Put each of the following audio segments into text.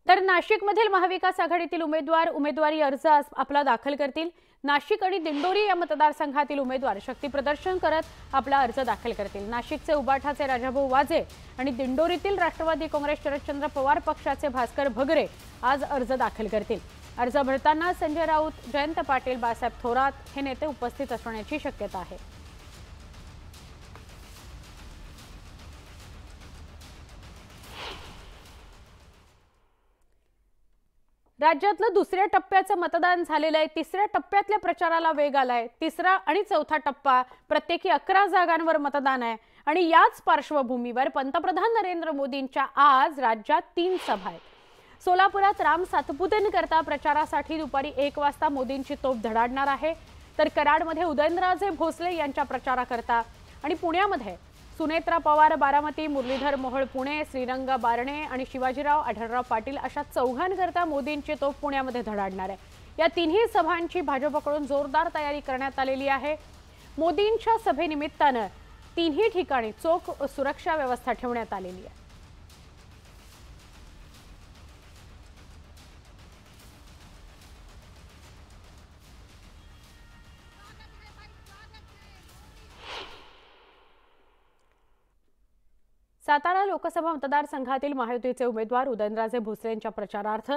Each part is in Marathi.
तर नाशिकमधील महाविकास आघाडीतील उमेदवार उमेदवारी अर्ज आपला दाखल करतील। नाशिक आणि दिंडोरी या मतदारसंघातील उमेदवार शक्ती प्रदर्शन करत आपला अर्ज दाखल करतील। नाशिकचे उबाठाचे राजाभाऊ वाजे आणि दिंडोरीतील राष्ट्रवादी काँग्रेस शरदचंद्र पवार पक्षाचे भास्कर भगरे आज अर्ज दाखल करतील। अर्ज भरताना संजय राऊत, जयंत पाटील, बाळासाहेब थोरात हे नेते उपस्थित असण्याची शक्यता आहे। राज्यातलं दुसऱ्या टप्प्याचं मतदान झालेलं आहे। तिसऱ्या टप्प्यातल्या प्रचाराला वेग आलाय। तिसरा आणि चौथा टप्पा प्रत्येकी 11 जागांवर मतदान आहे आणि याच पार्श्वभूमीवर पंतप्रधान नरेंद्र मोदींच्या आज राज्यात 3 सभा आहेत। सोलापुरात राम सातपुतेंकरता प्रचारासाठी दुपारी 1 वाजता मोदींची तोफ धडाडणार आहे। तर कराडमध्ये उदयनराजे भोसले यांच्या प्रचाराकरता आणि पुण्यामध्ये सुनेत्रा पवार बारामती, मुरलीधर मोहोळ पुणे, श्रीरंग बारणे आणि शिवाजीराव आढळराव पाटील अशा चौघांकरता मोदींची तोफ पुण्यामध्ये धडाडणार आहे। या तिन्ही सभांची भाजपकडून जोरदार तयारी करण्यात आलेली आहे। मोदींच्या सभेनिमित्तानं तिन्ही ठिकाणी चोख सुरक्षा व्यवस्था ठेवण्यात आलेली आहे। सातारा लोकसभा मतदारसंघातील महायुतीचे उमेदवार उदयनराजे भोसले यांच्या प्रचारार्थ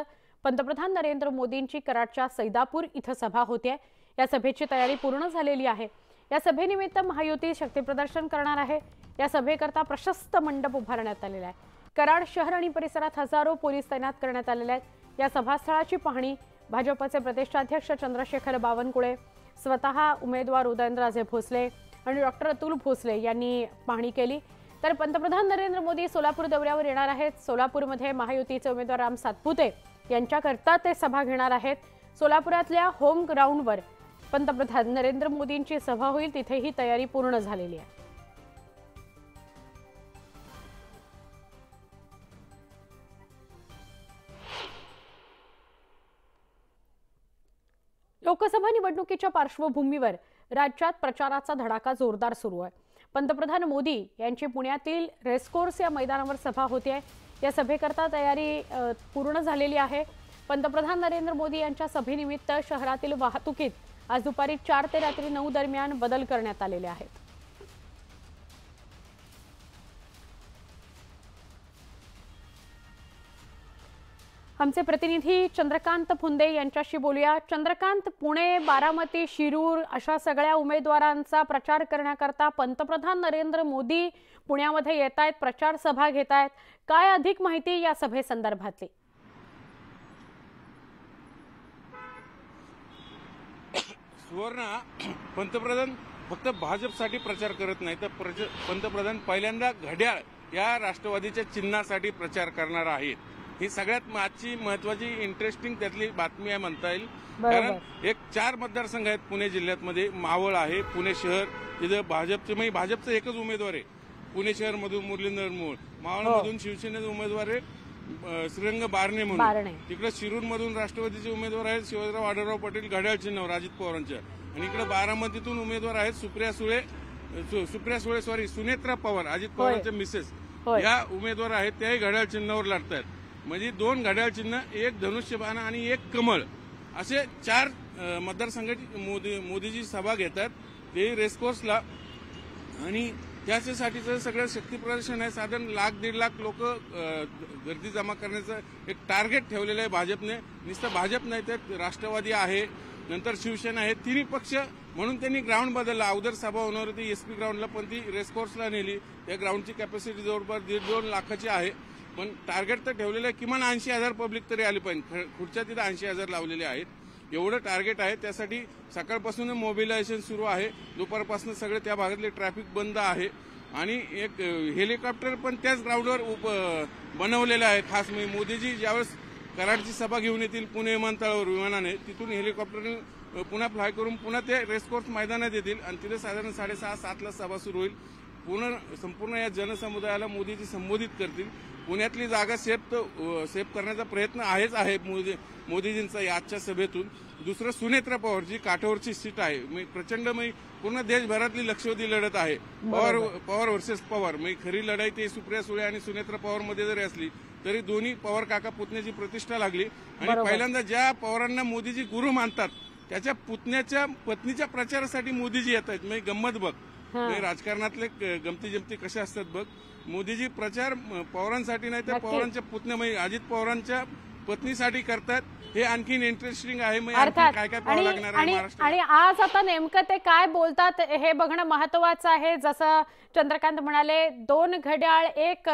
पंतप्रधान नरेंद्र मोदींची कराडच्या सैदापूर इथं सभा होते। या सभेची तयारी पूर्ण झालेली आहे। या सभेनिमित्त महायुती शक्ती प्रदर्शन करणार आहे। या सभेकरता प्रशस्त मंडप उभारण्यात आलेला आहे। कराड शहर आणि परिसरात हजारो पोलीस तैनात करण्यात आलेले आहेत। या सभास्थळाची पाहणी भाजपचे प्रदेशाध्यक्ष चंद्रशेखर बावनकुळे, स्वतः उमेदवार उदयनराजे भोसले आणि डॉक्टर अतुल भोसले यांनी पाहणी केली। तर पंतप्रधान नरेंद्र मोदी सोलापूर दौऱ्यावर येणार आहेत। सोलापूरमध्ये महायुतीचे उमेदवार राम सातपुते यांच्याकरता ते सभा घेणार आहेत। सोलापुरातल्या होम ग्राउंडवर पंतप्रधान नरेंद्र मोदींची सभा होईल, तिथेही तयारी पूर्ण झालेली आहे। लोकसभा निवडणुकीच्या पार्श्वभूमीवर राज्यात प्रचाराचा धडाका जोरदार सुरू आहे। पंतप्रधान मोदी यांची पुण्यातील रेसकोर्स या मैदानावर सभा होते आहे। या सभेकरता तयारी पूर्ण झालेली आहे। पंतप्रधान नरेंद्र मोदी यांच्या सभेनिमित्त शहरातील वाहतुकीत आज दुपारी 4 ते रात्री 9 दरम्यान बदल करण्यात आलेले आहेत। आमचे प्रतिनिधी चंद्रकांत फुंदे यांच्याशी बोलूया। चंद्रकांत, पुणे, बारामती, शिरूर अशा सगळ्या उमेदवारांचा प्रचार करण्याकरता पंतप्रधान नरेंद्र मोदी पुण्यामध्ये येत आहेत, प्रचार सभा घेत आहेत। काय अधिक माहिती या सभेसंदर्भातली? सुवर्णा, पंतप्रधान फक्त भाजपसाठी प्रचार करत नाही तर पंतप्रधान पहिल्यांदा घड्याळ या राष्ट्रवादीच्या चिन्हासाठी प्रचार करणार आहेत। ही सगळ्यात आजची महत्वाची इंटरेस्टिंग त्यातली बातमी आहे म्हणता येईल। कारण 4 मतदारसंघ आहेत पुणे जिल्ह्यामध्ये। मावळ आहे, पुणे शहर, तिथे भाजपचं एकच उमेदवार आहे। पुणे शहर मधून मुरलीधर मोहोळ, मावळमधून शिवसेनेचे उमेदवार आहे श्रीरंग बारणे म्हणून, तिकडे शिरूर मधून राष्ट्रवादीचे उमेदवार आहेत शिवाजीराव आढळराव पाटील घड्याळ चिन्हावर अजित पवारांच्या, आणि इकडे बारामतीतून उमेदवार आहेत सुनेत्रा पवार अजित पवारांच्या मिसेस या उमेदवार आहेत, त्याही घड्याळ चिन्हावर लढतायत। म्हणजे 2 घड्याळ चिन्ह, 1 धनुष्यबाण आणि 1 कमळ असे 4 मतदारसंघाची मोदीजी सभा घेतात ते रेसकोर्सला। आणि त्याच्यासाठीचं सगळं शक्ती प्रदर्शन आहे। साधारण 1,00,000 ते 1,50,000 लोक गर्दी जमा करण्याचं एक टार्गेट ठेवलेलं आहे भाजपने। नुसतं भाजप नाही तर राष्ट्रवादी आहे, नंतर शिवसेना आहे, तिन्ही पक्ष म्हणून त्यांनी ग्राउंड बदलला। अगोदर सभा होणार होती एसपी ग्राउंडला, पण ती रेसकोर्सला नेली। त्या ग्राउंडची कॅपॅसिटी जवळपास 1.5-2 लाखाची आहे, पण टार्गेट तर ठेवलेलं आहे किमान 80,000 पब्लिक तरी आली पाहिजे। खुर्च्या तिथे 80,000 लावलेले आहेत, एवढं टार्गेट आहे। त्यासाठी सकाळपासून मोबिलायझेशन सुरू आहे, दुपारपासून सगळे त्या भागातले ट्रॅफिक बंद आहे। आणि एक हेलिकॉप्टर पण त्याच ग्राउंडवर बनवलेलं आहे खास। मोदीजी ज्यावेळेस कराडची सभा घेऊन येतील पुणे विमानतळावर विमानाने, तिथून हेलिकॉप्टरने पुन्हा फ्लाय करून पुन्हा ते रेसकोर्स मैदानात येतील आणि तिथे साधारण 6:30-7 ला सभा सुरू होईल। संपूर्ण या जनसमुदायाला मोदीजी संबोधित करतील। पुण्यातली जागा सेफ करण्याचा प्रयत्न आहे मोदीजींचा आजच्या सभेतून। दुसरं सुनेत्रा पवार जी काठावरची सीट आहे, प्रचंड पूर्ण देशभरातली लक्षवेधी लढत आहे। पवार वर्सेस पवार, खरी लढाई ती सुप्रिया सुळे आणि सुनेत्रा पवार मध्ये जरी असली तरी दोन्ही पवार काका पुतण्याची प्रतिष्ठा लागली आणि पहिल्यांदा ज्या पवारांना मोदीजी गुरु मानतात त्याच्या पुतण्याच्या पत्नीच्या प्रचारासाठी मोदीजी येत आहेत. म्हणजे गंमत बघ, म्हणजे राजकारणातले गमती जमती कशा असतात बघ. मोदीजी प्रचार पवारांसाठी नाही तर पवारांच्या पुतण्या म्हणजे अजित पवारांच्या पत्नीसाठी करतात. हे आणखीन इंटरेस्टिंग आहे. अर्थात काय काय पाहावं लागणार आहे महाराष्ट्रात. आणि आज आता नेमकं ते काय बोलतात हे बघणं महत्वाचं आहे. जसं चंद्रकांत म्हणाले 2 घड्याळ 1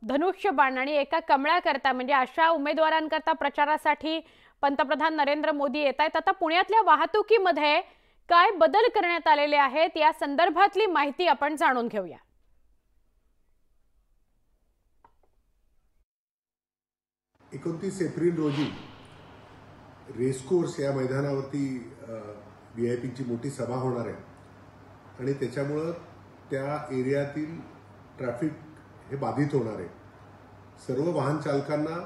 धनुष्यबाण आणि एका कमळाकरता म्हणजे अशा उमेदवारांकरता प्रचारासाठी पंतप्रधान नरेंद्र मोदी येत आहेत. आता पुण्यातल्या वाहतुकीमध्ये काय बदल करण्यात आलेले आहेत या संदर्भातली माहिती आपण जाणून घेऊया. 29 एप्रिल रोजी रेसकोर्स या मैदानावरती व्हीआयपीची मोठी सभा होणार आहे आणि त्याच्यामुळं त्या एरियातील ट्रॅफिक हे बाधित होणार आहे. सर्व वाहन चालकांना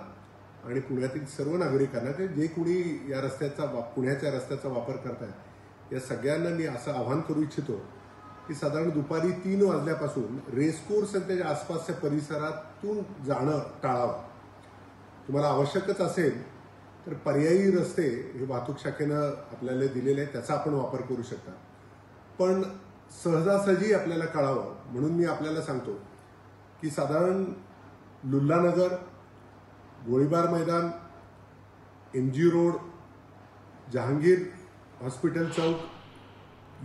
आणि पुण्यातील सर्व नागरिकांना जे कोणी या रस्त्याचा पुण्याच्या रस्त्याचा वापर करतात या सगळ्यांना मी असं आवाहन करू इच्छितो की साधारण दुपारी 3 वाजल्यापासून रेसकोर्स आणि त्याच्या आसपासच्या परिसरातून जाणं टाळावं. तुम्हाला आवश्यकच असेल तर पर्यायी रस्ते हे वाहतूक शाखेनं आपल्याला दिलेले आहेत त्याचा आपण वापर करू शकता. पण सहजासहजी आपल्याला कळावं म्हणून मी आपल्याला सांगतो की साधारण लुल्लानगर, गोळीबार मैदान, MG रोड, जहांगीर हॉस्पिटल चौक,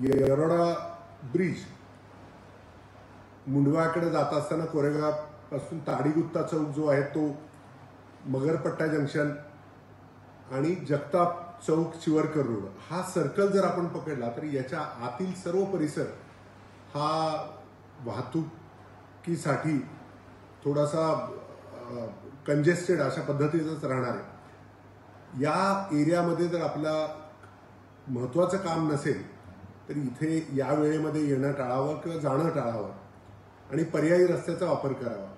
येरोडा ब्रिज, मुंडवाकडे जात असताना कोरेगावपासून ताडीगुत्ता चौक जो आहे तो, मगरपट्टा जंक्शन आणि जगताप चौक चिवरकर रोड हा सर्कल जर आपण पकडला तर याच्या आतील सर्व परिसर हा वाहतुकीसाठी थोडासा कंजेस्टेड अशा पद्धतीचाच राहणार आहे. या एरियामध्ये जर आपला महत्वाचं काम नसेल तर इथे या वेळेमध्ये येणं टाळावं किंवा जाणं टाळावं आणि पर्यायी रस्त्याचा वापर करावा.